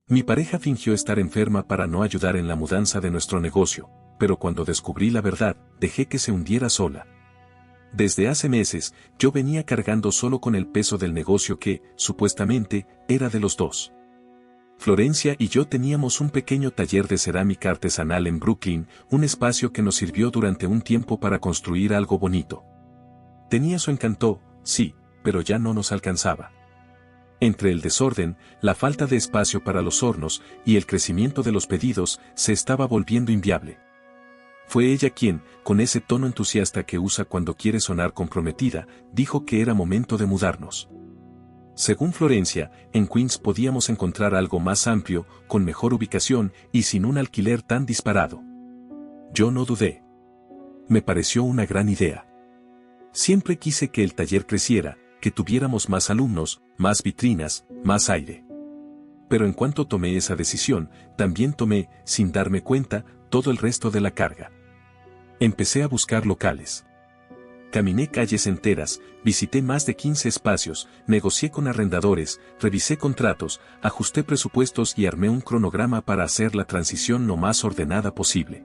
Mi pareja fingió estar enferma para no ayudar en la mudanza de nuestro negocio, pero cuando descubrí la verdad, dejé que se hundiera sola. Desde hace meses, yo venía cargando solo con el peso del negocio que, supuestamente, era de los dos. Florencia y yo teníamos un pequeño taller de cerámica artesanal en Brooklyn, un espacio que nos sirvió durante un tiempo para construir algo bonito. Tenía su encanto, sí, pero ya no nos alcanzaba. Entre el desorden, la falta de espacio para los hornos y el crecimiento de los pedidos, se estaba volviendo inviable. Fue ella quien, con ese tono entusiasta que usa cuando quiere sonar comprometida, dijo que era momento de mudarnos. Según Florencia, en Queens podíamos encontrar algo más amplio, con mejor ubicación y sin un alquiler tan disparado. Yo no dudé. Me pareció una gran idea. Siempre quise que el taller creciera, que tuviéramos más alumnos, más vitrinas, más aire. Pero en cuanto tomé esa decisión, también tomé, sin darme cuenta, todo el resto de la carga. Empecé a buscar locales. Caminé calles enteras, visité más de 15 espacios, negocié con arrendadores, revisé contratos, ajusté presupuestos y armé un cronograma para hacer la transición lo más ordenada posible.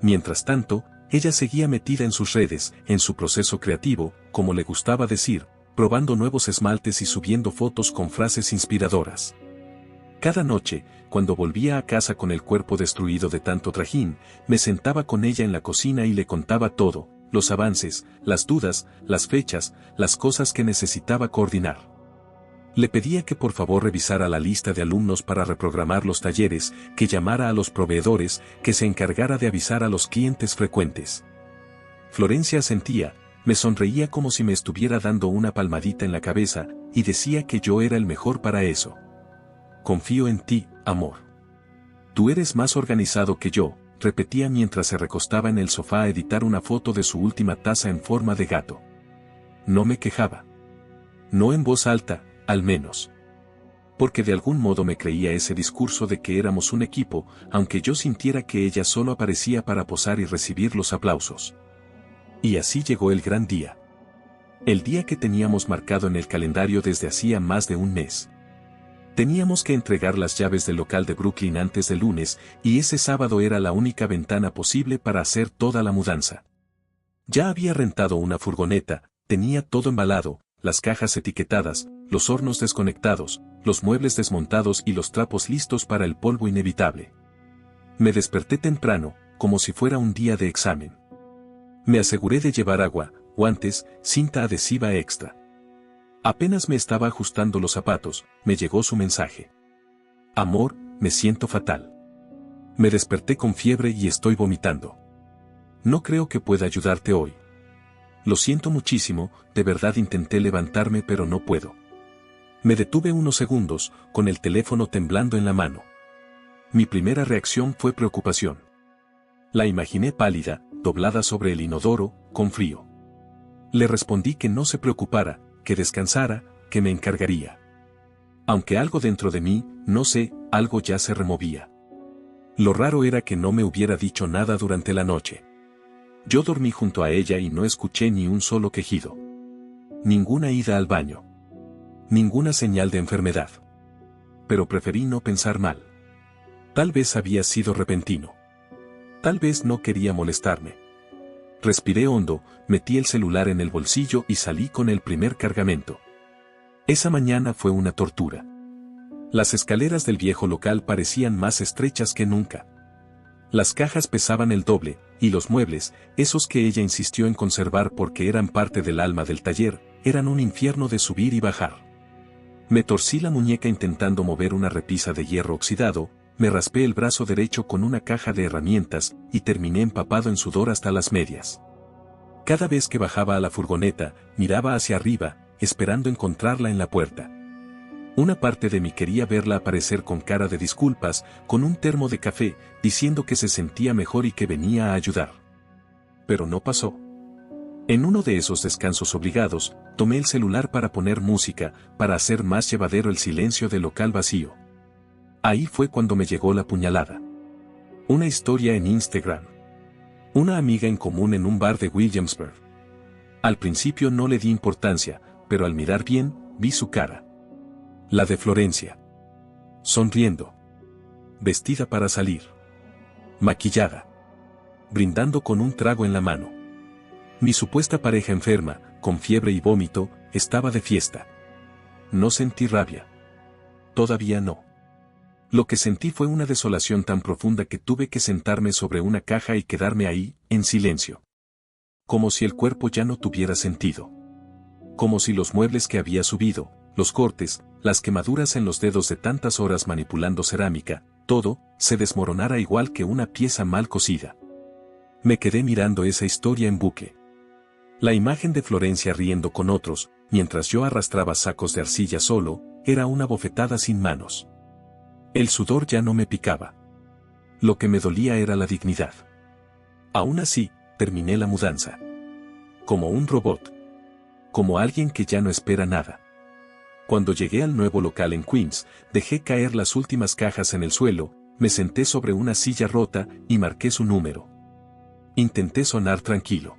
Mientras tanto, ella seguía metida en sus redes, en su proceso creativo, como le gustaba decir, probando nuevos esmaltes y subiendo fotos con frases inspiradoras. Cada noche, cuando volvía a casa con el cuerpo destruido de tanto trajín, me sentaba con ella en la cocina y le contaba todo, los avances, las dudas, las fechas, las cosas que necesitaba coordinar. Le pedía que por favor revisara la lista de alumnos para reprogramar los talleres, que llamara a los proveedores, que se encargara de avisar a los clientes frecuentes. Florencia asentía, me sonreía como si me estuviera dando una palmadita en la cabeza, y decía que yo era el mejor para eso. Confío en ti, amor. Tú eres más organizado que yo, repetía mientras se recostaba en el sofá a editar una foto de su última taza en forma de gato. No me quejaba. No en voz alta, al menos. Porque de algún modo me creía ese discurso de que éramos un equipo, aunque yo sintiera que ella solo aparecía para posar y recibir los aplausos. Y así llegó el gran día. El día que teníamos marcado en el calendario desde hacía más de un mes. Teníamos que entregar las llaves del local de Brooklyn antes del lunes, y ese sábado era la única ventana posible para hacer toda la mudanza. Ya había rentado una furgoneta, tenía todo embalado, las cajas etiquetadas, los hornos desconectados, los muebles desmontados y los trapos listos para el polvo inevitable. Me desperté temprano, como si fuera un día de examen. Me aseguré de llevar agua, guantes, cinta adhesiva extra. Apenas me estaba ajustando los zapatos, me llegó su mensaje. Amor, me siento fatal. Me desperté con fiebre y estoy vomitando. No creo que pueda ayudarte hoy. Lo siento muchísimo, de verdad intenté levantarme pero no puedo. Me detuve unos segundos, con el teléfono temblando en la mano. Mi primera reacción fue preocupación. La imaginé pálida, doblada sobre el inodoro, con frío. Le respondí que no se preocupara, que descansara, que me encargaría. Aunque algo dentro de mí, no sé, algo ya se removía. Lo raro era que no me hubiera dicho nada durante la noche. Yo dormí junto a ella y no escuché ni un solo quejido. Ninguna ida al baño. Ninguna señal de enfermedad. Pero preferí no pensar mal. Tal vez había sido repentino. Tal vez no quería molestarme. Respiré hondo, metí el celular en el bolsillo y salí con el primer cargamento. Esa mañana fue una tortura. Las escaleras del viejo local parecían más estrechas que nunca. Las cajas pesaban el doble, y los muebles, esos que ella insistió en conservar porque eran parte del alma del taller, eran un infierno de subir y bajar. Me torcí la muñeca intentando mover una repisa de hierro oxidado, me raspé el brazo derecho con una caja de herramientas, y terminé empapado en sudor hasta las medias. Cada vez que bajaba a la furgoneta, miraba hacia arriba, esperando encontrarla en la puerta. Una parte de mí quería verla aparecer con cara de disculpas, con un termo de café, diciendo que se sentía mejor y que venía a ayudar. Pero no pasó. En uno de esos descansos obligados, tomé el celular para poner música, para hacer más llevadero el silencio del local vacío. Ahí fue cuando me llegó la puñalada. Una historia en Instagram. Una amiga en común en un bar de Williamsburg. Al principio no le di importancia, pero al mirar bien, vi su cara. La de Florencia. sonriendo, vestida para salir, maquillada, brindando con un trago en la mano. Mi supuesta pareja enferma, con fiebre y vómito, estaba de fiesta. No sentí rabia. Todavía no. Lo que sentí fue una desolación tan profunda que tuve que sentarme sobre una caja y quedarme ahí, en silencio. Como si el cuerpo ya no tuviera sentido. Como si los muebles que había subido, los cortes, las quemaduras en los dedos de tantas horas manipulando cerámica, todo, se desmoronara igual que una pieza mal cosida. Me quedé mirando esa historia en bucle. La imagen de Florencia riendo con otros, mientras yo arrastraba sacos de arcilla solo, era una bofetada sin manos. El sudor ya no me picaba. Lo que me dolía era la dignidad. Aún así, terminé la mudanza. Como un robot. Como alguien que ya no espera nada. Cuando llegué al nuevo local en Queens, dejé caer las últimas cajas en el suelo, me senté sobre una silla rota y marqué su número. Intenté sonar tranquilo.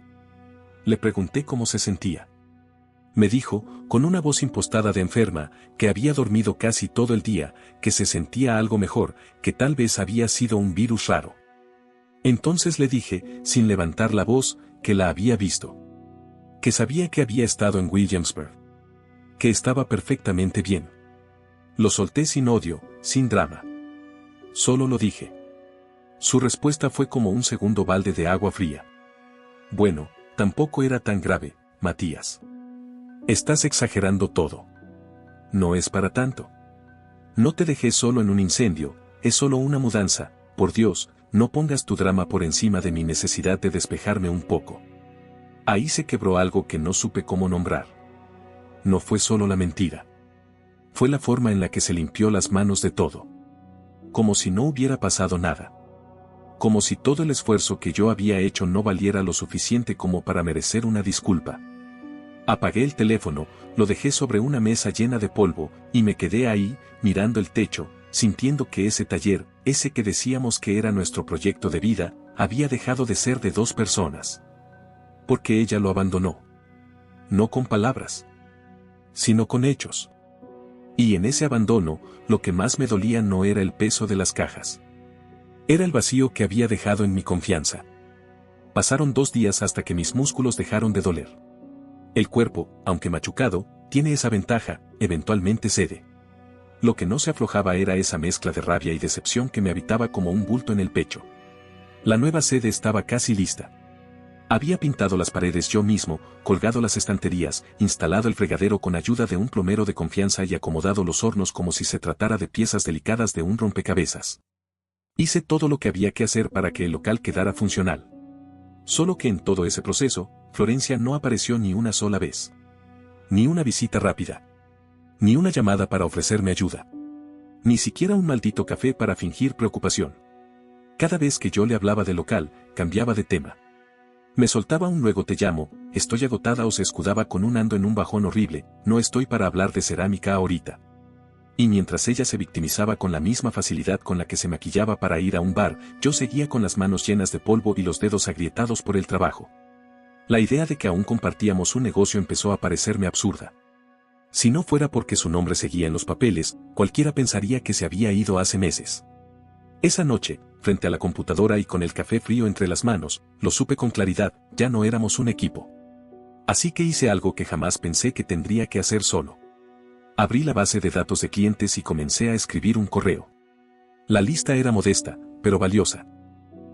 Le pregunté cómo se sentía. Me dijo, con una voz impostada de enferma, que había dormido casi todo el día, que se sentía algo mejor, que tal vez había sido un virus raro. Entonces le dije, sin levantar la voz, que la había visto. Que sabía que había estado en Williamsburg. Que estaba perfectamente bien. Lo solté sin odio, sin drama. Solo lo dije. Su respuesta fue como un segundo balde de agua fría. Bueno, tampoco era tan grave, Matías. Estás exagerando todo. No es para tanto. No te dejé solo en un incendio, es solo una mudanza, por Dios, no pongas tu drama por encima de mi necesidad de despejarme un poco. Ahí se quebró algo que no supe cómo nombrar. No fue solo la mentira. Fue la forma en la que se limpió las manos de todo. Como si no hubiera pasado nada. Como si todo el esfuerzo que yo había hecho no valiera lo suficiente como para merecer una disculpa. Apagué el teléfono, lo dejé sobre una mesa llena de polvo, y me quedé ahí, mirando el techo, sintiendo que ese taller, ese que decíamos que era nuestro proyecto de vida, había dejado de ser de dos personas. Porque ella lo abandonó. No con palabras, sino con hechos. Y en ese abandono, lo que más me dolía no era el peso de las cajas. Era el vacío que había dejado en mi confianza. Pasaron 2 días hasta que mis músculos dejaron de doler. El cuerpo, aunque machucado, tiene esa ventaja, eventualmente cede. Lo que no se aflojaba era esa mezcla de rabia y decepción que me habitaba como un bulto en el pecho. La nueva sede estaba casi lista. Había pintado las paredes yo mismo, colgado las estanterías, instalado el fregadero con ayuda de un plomero de confianza y acomodado los hornos como si se tratara de piezas delicadas de un rompecabezas. Hice todo lo que había que hacer para que el local quedara funcional. Solo que en todo ese proceso, Florencia no apareció ni una sola vez. Ni una visita rápida. Ni una llamada para ofrecerme ayuda. Ni siquiera un maldito café para fingir preocupación. Cada vez que yo le hablaba del local, cambiaba de tema. Me soltaba un luego te llamo, estoy agotada o se escudaba con un ando en un bajón horrible, no estoy para hablar de cerámica ahorita. Y mientras ella se victimizaba con la misma facilidad con la que se maquillaba para ir a un bar, yo seguía con las manos llenas de polvo y los dedos agrietados por el trabajo. La idea de que aún compartíamos un negocio empezó a parecerme absurda. Si no fuera porque su nombre seguía en los papeles, cualquiera pensaría que se había ido hace meses. Esa noche, frente a la computadora y con el café frío entre las manos, lo supe con claridad, ya no éramos un equipo. Así que hice algo que jamás pensé que tendría que hacer solo. Abrí la base de datos de clientes y comencé a escribir un correo. La lista era modesta, pero valiosa.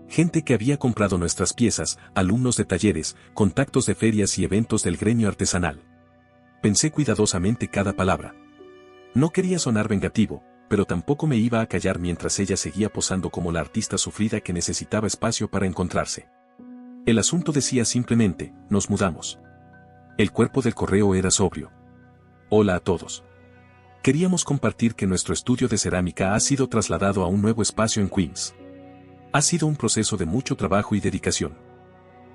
Gente que había comprado nuestras piezas, alumnos de talleres, contactos de ferias y eventos del gremio artesanal. Pensé cuidadosamente cada palabra. No quería sonar vengativo, pero tampoco me iba a callar mientras ella seguía posando como la artista sufrida que necesitaba espacio para encontrarse. El asunto decía simplemente, nos mudamos. El cuerpo del correo era sobrio. Hola a todos. Queríamos compartir que nuestro estudio de cerámica ha sido trasladado a un nuevo espacio en Queens. Ha sido un proceso de mucho trabajo y dedicación.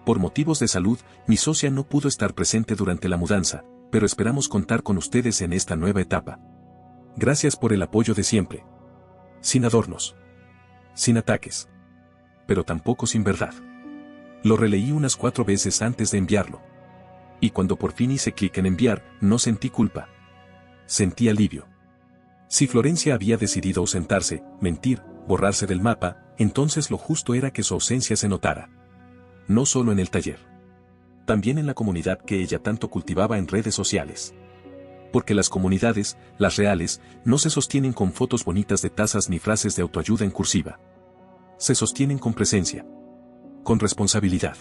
Por motivos de salud, mi socia no pudo estar presente durante la mudanza, pero esperamos contar con ustedes en esta nueva etapa. Gracias por el apoyo de siempre. Sin adornos. Sin ataques. Pero tampoco sin verdad. Lo releí unas 4 veces antes de enviarlo. Y cuando por fin hice clic en enviar, no sentí culpa. Sentí alivio. Si Florencia había decidido ausentarse, mentir, borrarse del mapa, entonces lo justo era que su ausencia se notara. No solo en el taller. También en la comunidad que ella tanto cultivaba en redes sociales. Porque las comunidades, las reales, no se sostienen con fotos bonitas de tazas ni frases de autoayuda en cursiva. Se sostienen con presencia. Con responsabilidad.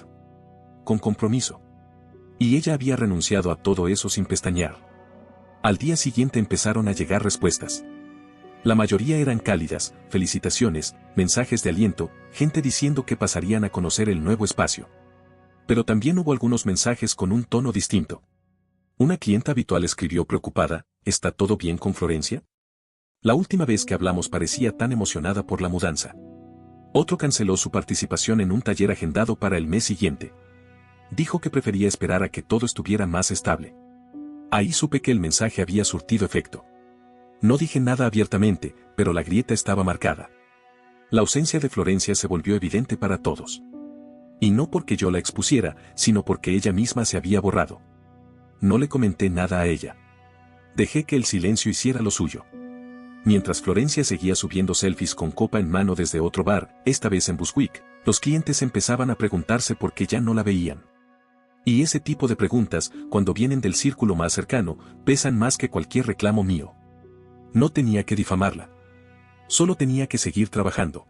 Con compromiso. Y ella había renunciado a todo eso sin pestañear. Al día siguiente empezaron a llegar respuestas. La mayoría eran cálidas, felicitaciones, mensajes de aliento, gente diciendo que pasarían a conocer el nuevo espacio. Pero también hubo algunos mensajes con un tono distinto. Una clienta habitual escribió preocupada: ¿está todo bien con Florencia? La última vez que hablamos parecía tan emocionada por la mudanza. Otro canceló su participación en un taller agendado para el mes siguiente. Dijo que prefería esperar a que todo estuviera más estable. Ahí supe que el mensaje había surtido efecto. No dije nada abiertamente, pero la grieta estaba marcada. La ausencia de Florencia se volvió evidente para todos. Y no porque yo la expusiera, sino porque ella misma se había borrado. No le comenté nada a ella. Dejé que el silencio hiciera lo suyo. Mientras Florencia seguía subiendo selfies con copa en mano desde otro bar, esta vez en Bushwick, los clientes empezaban a preguntarse por qué ya no la veían. Y ese tipo de preguntas, cuando vienen del círculo más cercano, pesan más que cualquier reclamo mío. No tenía que difamarla. Solo tenía que seguir trabajando.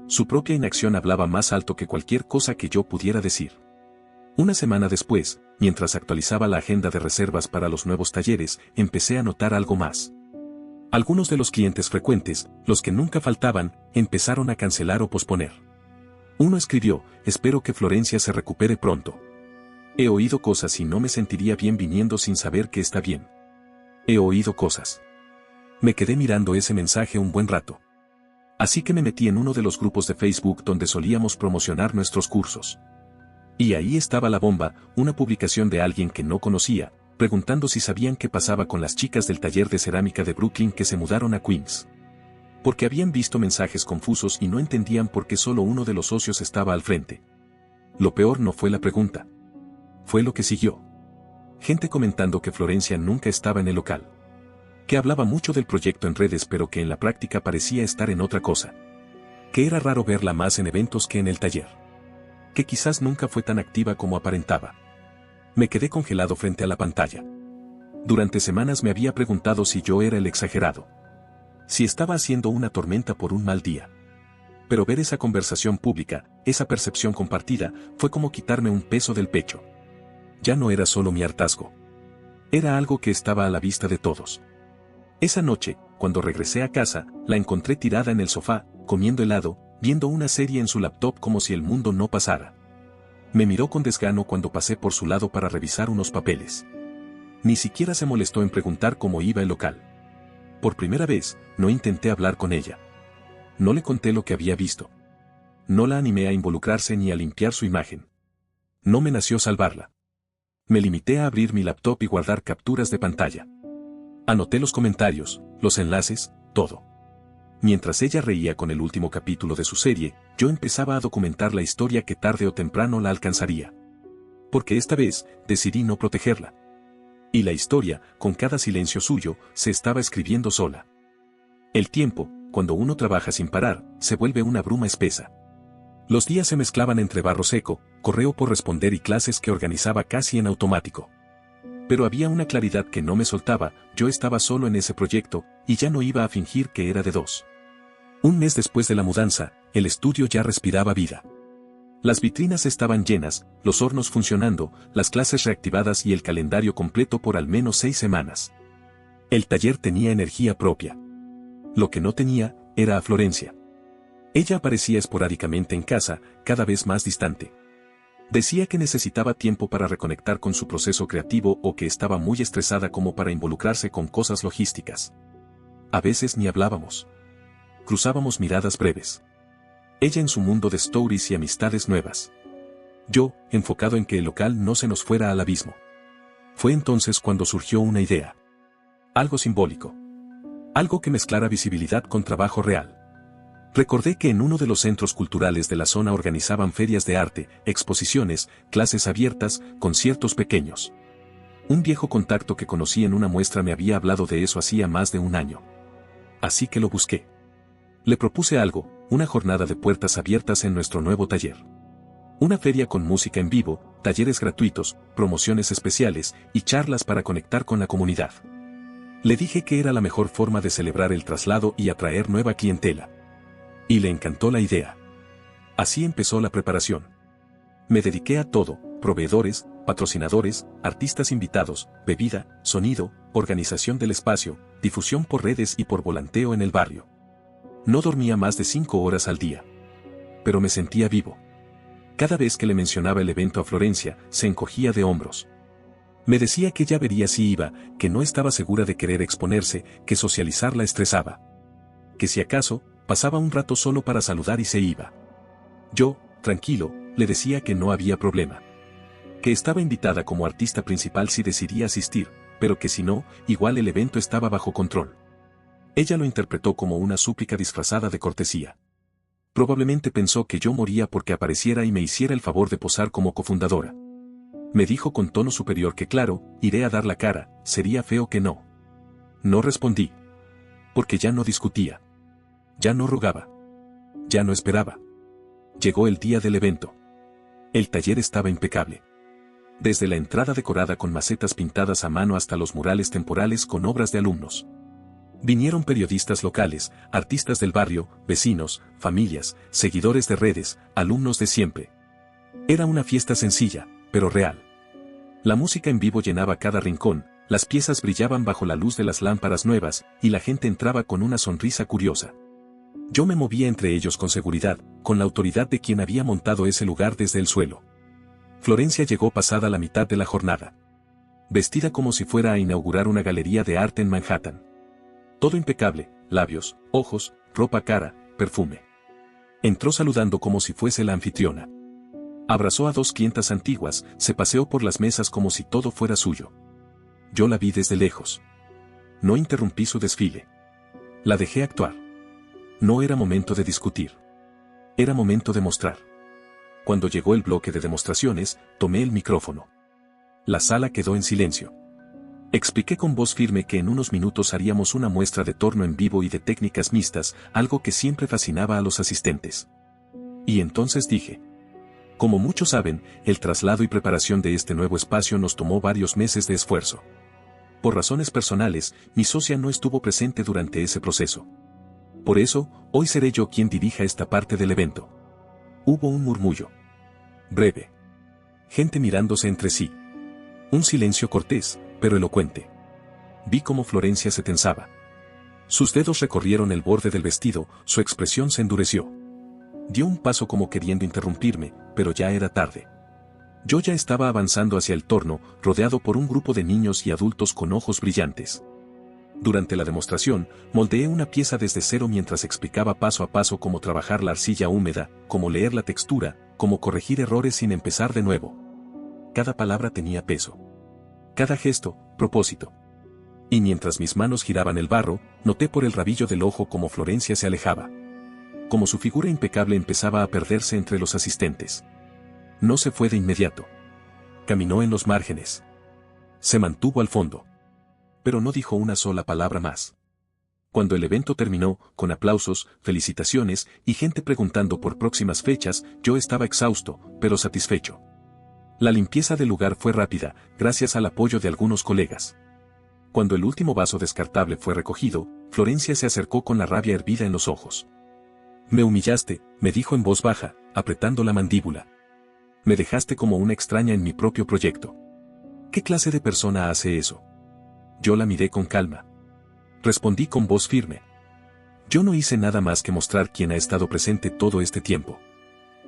Su propia inacción hablaba más alto que cualquier cosa que yo pudiera decir. Una semana después, mientras actualizaba la agenda de reservas para los nuevos talleres, empecé a notar algo más. Algunos de los clientes frecuentes, los que nunca faltaban, empezaron a cancelar o posponer. Uno escribió: espero que Florencia se recupere pronto. He oído cosas y no me sentiría bien viniendo sin saber que está bien. He oído cosas. Me quedé mirando ese mensaje un buen rato. Así que me metí en uno de los grupos de Facebook donde solíamos promocionar nuestros cursos. Y ahí estaba la bomba, una publicación de alguien que no conocía, preguntando si sabían qué pasaba con las chicas del taller de cerámica de Brooklyn que se mudaron a Queens. Porque habían visto mensajes confusos y no entendían por qué solo uno de los socios estaba al frente. Lo peor no fue la pregunta. Fue lo que siguió. Gente comentando que Florencia nunca estaba en el local. Que hablaba mucho del proyecto en redes pero que en la práctica parecía estar en otra cosa. Que era raro verla más en eventos que en el taller. Que quizás nunca fue tan activa como aparentaba. Me quedé congelado frente a la pantalla. Durante semanas me había preguntado si yo era el exagerado. Si estaba haciendo una tormenta por un mal día. Pero ver esa conversación pública, esa percepción compartida, fue como quitarme un peso del pecho. Ya no era solo mi hartazgo. Era algo que estaba a la vista de todos. Esa noche, cuando regresé a casa, la encontré tirada en el sofá, comiendo helado, viendo una serie en su laptop como si el mundo no pasara. Me miró con desgano cuando pasé por su lado para revisar unos papeles. Ni siquiera se molestó en preguntar cómo iba el local. Por primera vez, no intenté hablar con ella. No le conté lo que había visto. No la animé a involucrarse ni a limpiar su imagen. No me nació salvarla. Me limité a abrir mi laptop y guardar capturas de pantalla. Anoté los comentarios, los enlaces, todo. Mientras ella reía con el último capítulo de su serie, yo empezaba a documentar la historia que tarde o temprano la alcanzaría. Porque esta vez, decidí no protegerla. Y la historia, con cada silencio suyo, se estaba escribiendo sola. El tiempo, cuando uno trabaja sin parar, se vuelve una bruma espesa. Los días se mezclaban entre barro seco, correo por responder y clases que organizaba casi en automático. Pero había una claridad que no me soltaba, yo estaba solo en ese proyecto, y ya no iba a fingir que era de dos. Un mes después de la mudanza, el estudio ya respiraba vida. Las vitrinas estaban llenas, los hornos funcionando, las clases reactivadas y el calendario completo por al menos 6 semanas. El taller tenía energía propia. Lo que no tenía, era a Florencia. Ella aparecía esporádicamente en casa, cada vez más distante. Decía que necesitaba tiempo para reconectar con su proceso creativo o que estaba muy estresada como para involucrarse con cosas logísticas. A veces ni hablábamos. Cruzábamos miradas breves. Ella en su mundo de stories y amistades nuevas. Yo, enfocado en que el local no se nos fuera al abismo. Fue entonces cuando surgió una idea. Algo simbólico. Algo que mezclara visibilidad con trabajo real. Recordé que en uno de los centros culturales de la zona organizaban ferias de arte, exposiciones, clases abiertas, conciertos pequeños. Un viejo contacto que conocí en una muestra me había hablado de eso hacía más de un año. Así que lo busqué. Le propuse algo, una jornada de puertas abiertas en nuestro nuevo taller. Una feria con música en vivo, talleres gratuitos, promociones especiales y charlas para conectar con la comunidad. Le dije que era la mejor forma de celebrar el traslado y atraer nueva clientela. Y le encantó la idea. Así empezó la preparación. Me dediqué a todo: proveedores, patrocinadores, artistas invitados, bebida, sonido, organización del espacio, difusión por redes y por volanteo en el barrio. No dormía más de 5 horas al día. Pero me sentía vivo. Cada vez que le mencionaba el evento a Florencia, se encogía de hombros. Me decía que ya vería si iba, que no estaba segura de querer exponerse, que socializar la estresaba. Que si acaso, pasaba un rato solo para saludar y se iba. Yo, tranquilo, le decía que no había problema. Que estaba invitada como artista principal si decidía asistir, pero que si no, igual el evento estaba bajo control. Ella lo interpretó como una súplica disfrazada de cortesía. Probablemente pensó que yo moría porque apareciera y me hiciera el favor de posar como cofundadora. Me dijo con tono superior que claro, iré a dar la cara, sería feo que no. No respondí. Porque ya no discutía. Ya no rogaba. Ya no esperaba. Llegó el día del evento. El taller estaba impecable. Desde la entrada decorada con macetas pintadas a mano hasta los murales temporales con obras de alumnos. Vinieron periodistas locales, artistas del barrio, vecinos, familias, seguidores de redes, alumnos de siempre. Era una fiesta sencilla, pero real. La música en vivo llenaba cada rincón, las piezas brillaban bajo la luz de las lámparas nuevas, y la gente entraba con una sonrisa curiosa. Yo me movía entre ellos con seguridad, con la autoridad de quien había montado ese lugar desde el suelo. Florencia llegó pasada la mitad de la jornada. Vestida como si fuera a inaugurar una galería de arte en Manhattan. Todo impecable, labios, ojos, ropa cara, perfume. Entró saludando como si fuese la anfitriona. Abrazó a 2 clientas antiguas, se paseó por las mesas como si todo fuera suyo. Yo la vi desde lejos. No interrumpí su desfile. La dejé actuar. No era momento de discutir. Era momento de mostrar. Cuando llegó el bloque de demostraciones, tomé el micrófono. La sala quedó en silencio. Expliqué con voz firme que en unos minutos haríamos una muestra de torno en vivo y de técnicas mixtas, algo que siempre fascinaba a los asistentes. Y entonces dije: como muchos saben, el traslado y preparación de este nuevo espacio nos tomó varios meses de esfuerzo. Por razones personales, mi socia no estuvo presente durante ese proceso. Por eso, hoy seré yo quien dirija esta parte del evento. Hubo un murmullo. Breve. Gente mirándose entre sí. Un silencio cortés, pero elocuente. Vi cómo Florencia se tensaba. Sus dedos recorrieron el borde del vestido, su expresión se endureció. Dio un paso como queriendo interrumpirme, pero ya era tarde. Yo ya estaba avanzando hacia el torno, rodeado por un grupo de niños y adultos con ojos brillantes. Durante la demostración, moldeé una pieza desde cero mientras explicaba paso a paso cómo trabajar la arcilla húmeda, cómo leer la textura, cómo corregir errores sin empezar de nuevo. Cada palabra tenía peso. Cada gesto, propósito. Y mientras mis manos giraban el barro, noté por el rabillo del ojo cómo Florencia se alejaba. Como su figura impecable empezaba a perderse entre los asistentes. No se fue de inmediato. Caminó en los márgenes. Se mantuvo al fondo. Pero no dijo una sola palabra más. Cuando el evento terminó, con aplausos, felicitaciones y gente preguntando por próximas fechas, yo estaba exhausto, pero satisfecho. La limpieza del lugar fue rápida, gracias al apoyo de algunos colegas. Cuando el último vaso descartable fue recogido, Florencia se acercó con la rabia hervida en los ojos. Me humillaste, me dijo en voz baja, apretando la mandíbula. Me dejaste como una extraña en mi propio proyecto. ¿Qué clase de persona hace eso? Yo la miré con calma. Respondí con voz firme. Yo no hice nada más que mostrar quién ha estado presente todo este tiempo.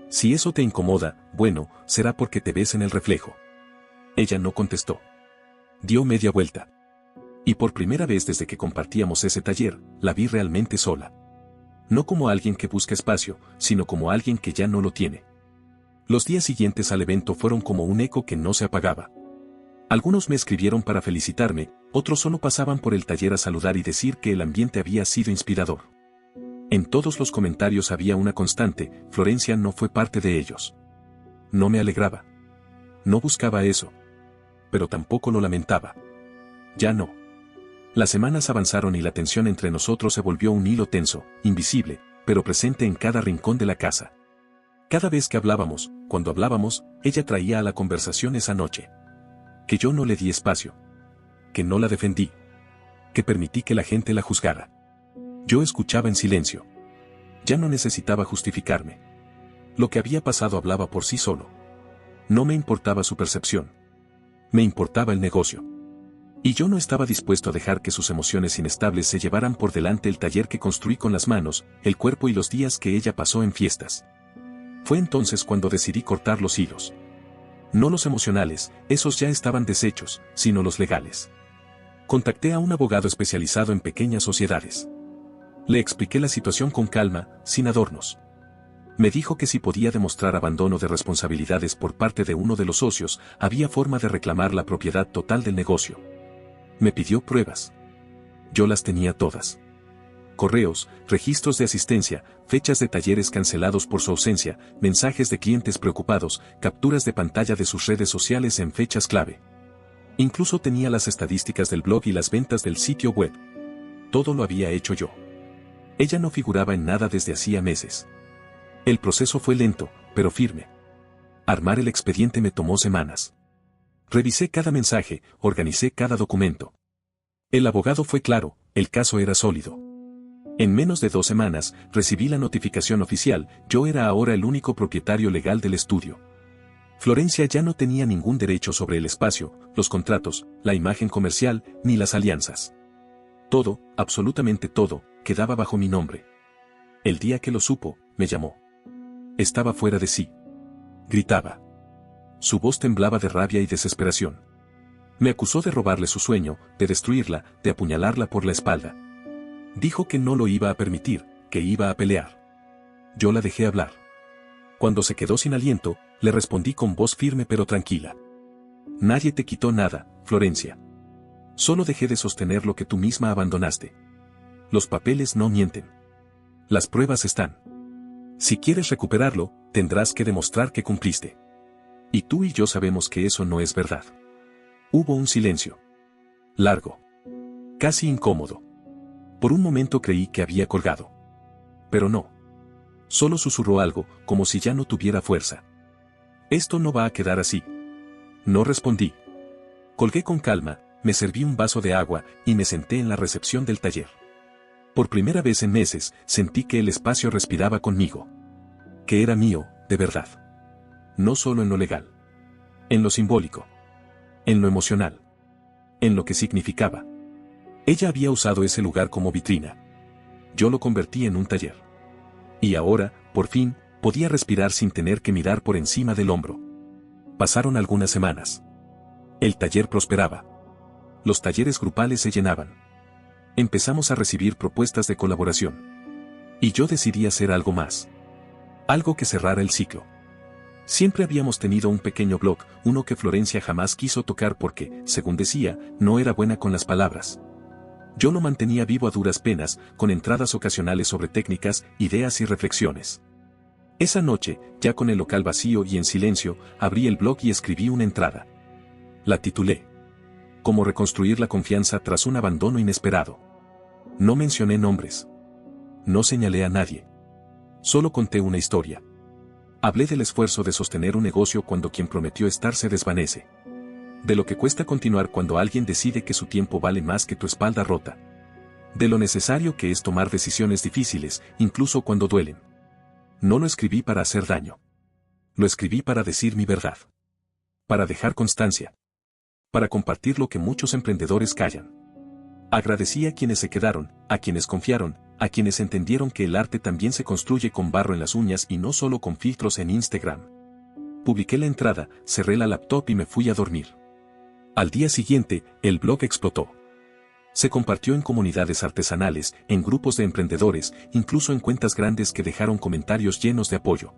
Si eso te incomoda, bueno, será porque te ves en el reflejo. Ella no contestó. Dio media vuelta. Y por primera vez desde que compartíamos ese taller, la vi realmente sola. No como alguien que busca espacio, sino como alguien que ya no lo tiene. Los días siguientes al evento fueron como un eco que no se apagaba. Algunos me escribieron para felicitarme, otros solo pasaban por el taller a saludar y decir que el ambiente había sido inspirador. En todos los comentarios había una constante: Florencia no fue parte de ellos. No me alegraba. No buscaba eso. Pero tampoco lo lamentaba. Ya no. Las semanas avanzaron y la tensión entre nosotros se volvió un hilo tenso, invisible, pero presente en cada rincón de la casa. Cada vez que hablábamos, cuando hablábamos, ella traía a la conversación esa noche. Que yo no le di espacio. Que no la defendí. Que permití que la gente la juzgara. Yo escuchaba en silencio. Ya no necesitaba justificarme. Lo que había pasado hablaba por sí solo. No me importaba su percepción. Me importaba el negocio. Y yo no estaba dispuesto a dejar que sus emociones inestables se llevaran por delante el taller que construí con las manos, el cuerpo y los días que ella pasó en fiestas. Fue entonces cuando decidí cortar los hilos. No los emocionales, esos ya estaban deshechos, sino los legales. Contacté a un abogado especializado en pequeñas sociedades. Le expliqué la situación con calma, sin adornos. Me dijo que si podía demostrar abandono de responsabilidades por parte de uno de los socios, había forma de reclamar la propiedad total del negocio. Me pidió pruebas. Yo las tenía todas. Correos, registros de asistencia, fechas de talleres cancelados por su ausencia, mensajes de clientes preocupados, capturas de pantalla de sus redes sociales en fechas clave. Incluso tenía las estadísticas del blog y las ventas del sitio web. Todo lo había hecho yo. Ella no figuraba en nada desde hacía meses. El proceso fue lento, pero firme. Armar el expediente me tomó semanas. Revisé cada mensaje, organicé cada documento. El abogado fue claro, el caso era sólido. En menos de 2 semanas, recibí la notificación oficial, yo era ahora el único propietario legal del estudio. Florencia ya no tenía ningún derecho sobre el espacio, los contratos, la imagen comercial, ni las alianzas. Todo, absolutamente todo, quedaba bajo mi nombre. El día que lo supo, me llamó. Estaba fuera de sí. Gritaba. Su voz temblaba de rabia y desesperación. Me acusó de robarle su sueño, de destruirla, de apuñalarla por la espalda. Dijo que no lo iba a permitir, que iba a pelear. Yo la dejé hablar. Cuando se quedó sin aliento, le respondí con voz firme pero tranquila. Nadie te quitó nada, Florencia. Solo dejé de sostener lo que tú misma abandonaste. Los papeles no mienten. Las pruebas están. Si quieres recuperarlo, tendrás que demostrar que cumpliste. Y tú y yo sabemos que eso no es verdad. Hubo un silencio. Largo. Casi incómodo. Por un momento creí que había colgado. Pero no. Solo susurró algo, como si ya no tuviera fuerza. Esto no va a quedar así. No respondí. Colgué con calma, me serví un vaso de agua y me senté en la recepción del taller. Por primera vez en meses, sentí que el espacio respiraba conmigo. Que era mío, de verdad. No solo en lo legal. En lo simbólico. En lo emocional. En lo que significaba. Ella había usado ese lugar como vitrina. Yo lo convertí en un taller. Y ahora, por fin, podía respirar sin tener que mirar por encima del hombro. Pasaron algunas semanas. El taller prosperaba. Los talleres grupales se llenaban. Empezamos a recibir propuestas de colaboración. Y yo decidí hacer algo más. Algo que cerrara el ciclo. Siempre habíamos tenido un pequeño blog, uno que Florencia jamás quiso tocar porque, según decía, no era buena con las palabras. Yo lo mantenía vivo a duras penas, con entradas ocasionales sobre técnicas, ideas y reflexiones. Esa noche, ya con el local vacío y en silencio, abrí el blog y escribí una entrada. La titulé Cómo reconstruir la confianza tras un abandono inesperado. No mencioné nombres. No señalé a nadie. Solo conté una historia. Hablé del esfuerzo de sostener un negocio cuando quien prometió estar se desvanece. De lo que cuesta continuar cuando alguien decide que su tiempo vale más que tu espalda rota. De lo necesario que es tomar decisiones difíciles, incluso cuando duelen. No lo escribí para hacer daño. Lo escribí para decir mi verdad. Para dejar constancia. Para compartir lo que muchos emprendedores callan. Agradecí a quienes se quedaron, a quienes confiaron, a quienes entendieron que el arte también se construye con barro en las uñas y no solo con filtros en Instagram. Publiqué la entrada, cerré la laptop y me fui a dormir. Al día siguiente, el blog explotó. Se compartió en comunidades artesanales, en grupos de emprendedores, incluso en cuentas grandes que dejaron comentarios llenos de apoyo.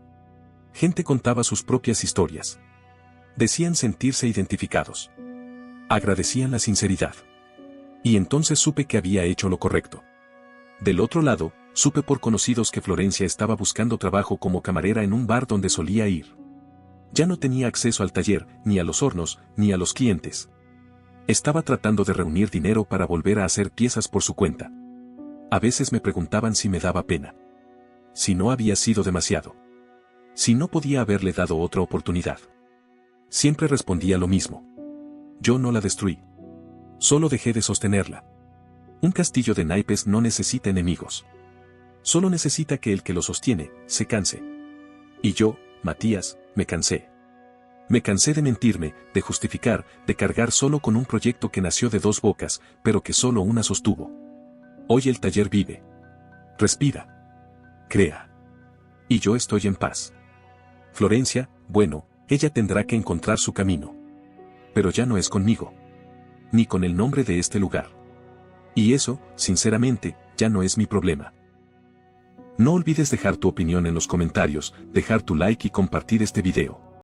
Gente contaba sus propias historias. Decían sentirse identificados. Agradecían la sinceridad. Y entonces supe que había hecho lo correcto. Del otro lado, supe por conocidos que Florencia estaba buscando trabajo como camarera en un bar donde solía ir. Ya no tenía acceso al taller, ni a los hornos, ni a los clientes. Estaba tratando de reunir dinero para volver a hacer piezas por su cuenta. A veces me preguntaban si me daba pena. Si no había sido demasiado. Si no podía haberle dado otra oportunidad. Siempre respondía lo mismo. Yo no la destruí. Solo dejé de sostenerla. Un castillo de naipes no necesita enemigos. Solo necesita que el que lo sostiene, se canse. Y yo, Matías, me cansé. Me cansé de mentirme, de justificar, de cargar solo con un proyecto que nació de dos bocas, pero que solo una sostuvo. Hoy el taller vive. Respira. Crea. Y yo estoy en paz. Florencia, bueno, ella tendrá que encontrar su camino. Pero ya no es conmigo. Ni con el nombre de este lugar. Y eso, sinceramente, ya no es mi problema. No olvides dejar tu opinión en los comentarios, dejar tu like y compartir este video.